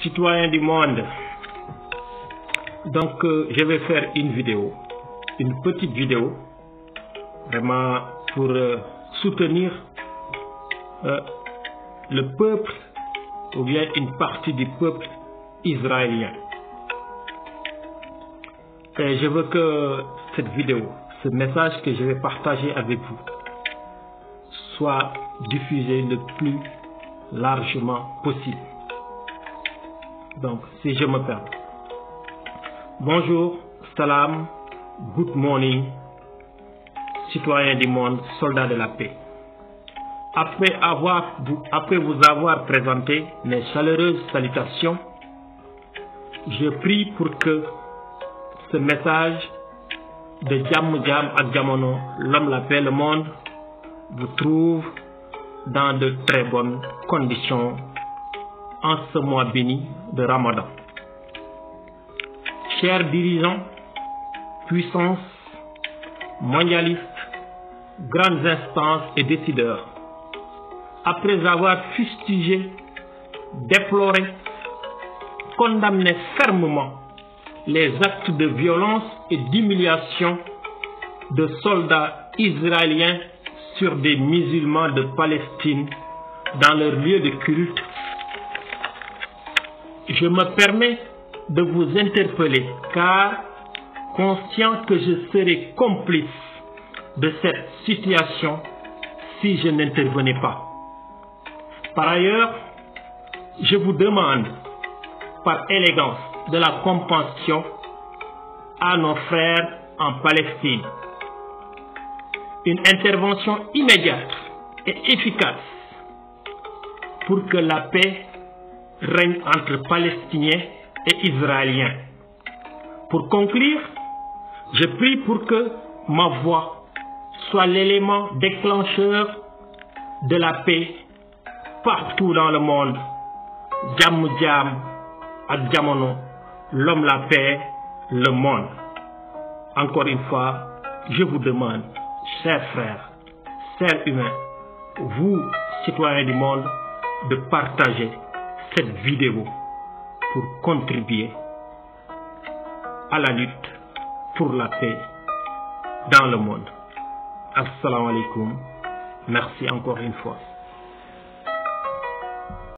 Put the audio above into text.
Citoyens du monde, donc je vais faire une vidéo, une petite vidéo, vraiment pour soutenir le peuple ou bien une partie du peuple israélien. Et je veux que cette vidéo, ce message que je vais partager avec vous, soit diffusé le plus largement possible. Donc, si je me permets. Bonjour, salam, good morning, citoyens du monde, soldats de la paix. Après vous avoir présenté mes chaleureuses salutations, je prie pour que ce message de Jam Jam ak Jamono, l'homme la paix, le monde, vous trouve dans de très bonnes conditions en ce mois béni de Ramadan. Chers dirigeants, puissances, mondialistes, grandes instances et décideurs, après avoir fustigé, déploré, condamné fermement les actes de violence et d'humiliation de soldats israéliens sur des musulmans de Palestine dans leur lieu de culte, je me permets de vous interpeller car conscient que je serai complice de cette situation si je n'intervenais pas. Par ailleurs, je vous demande par élégance de la compassion à nos frères en Palestine. Une intervention immédiate et efficace pour que la paix règne entre Palestiniens et Israéliens. Pour conclure, je prie pour que ma voix soit l'élément déclencheur de la paix partout dans le monde. Jam Jam ak Jamono, l'homme la paix, le monde. Encore une fois, je vous demande, chers frères, chers humains, vous, citoyens du monde, de partager cette vidéo pour contribuer à la lutte pour la paix dans le monde. Assalamu alaikum. Merci encore une fois.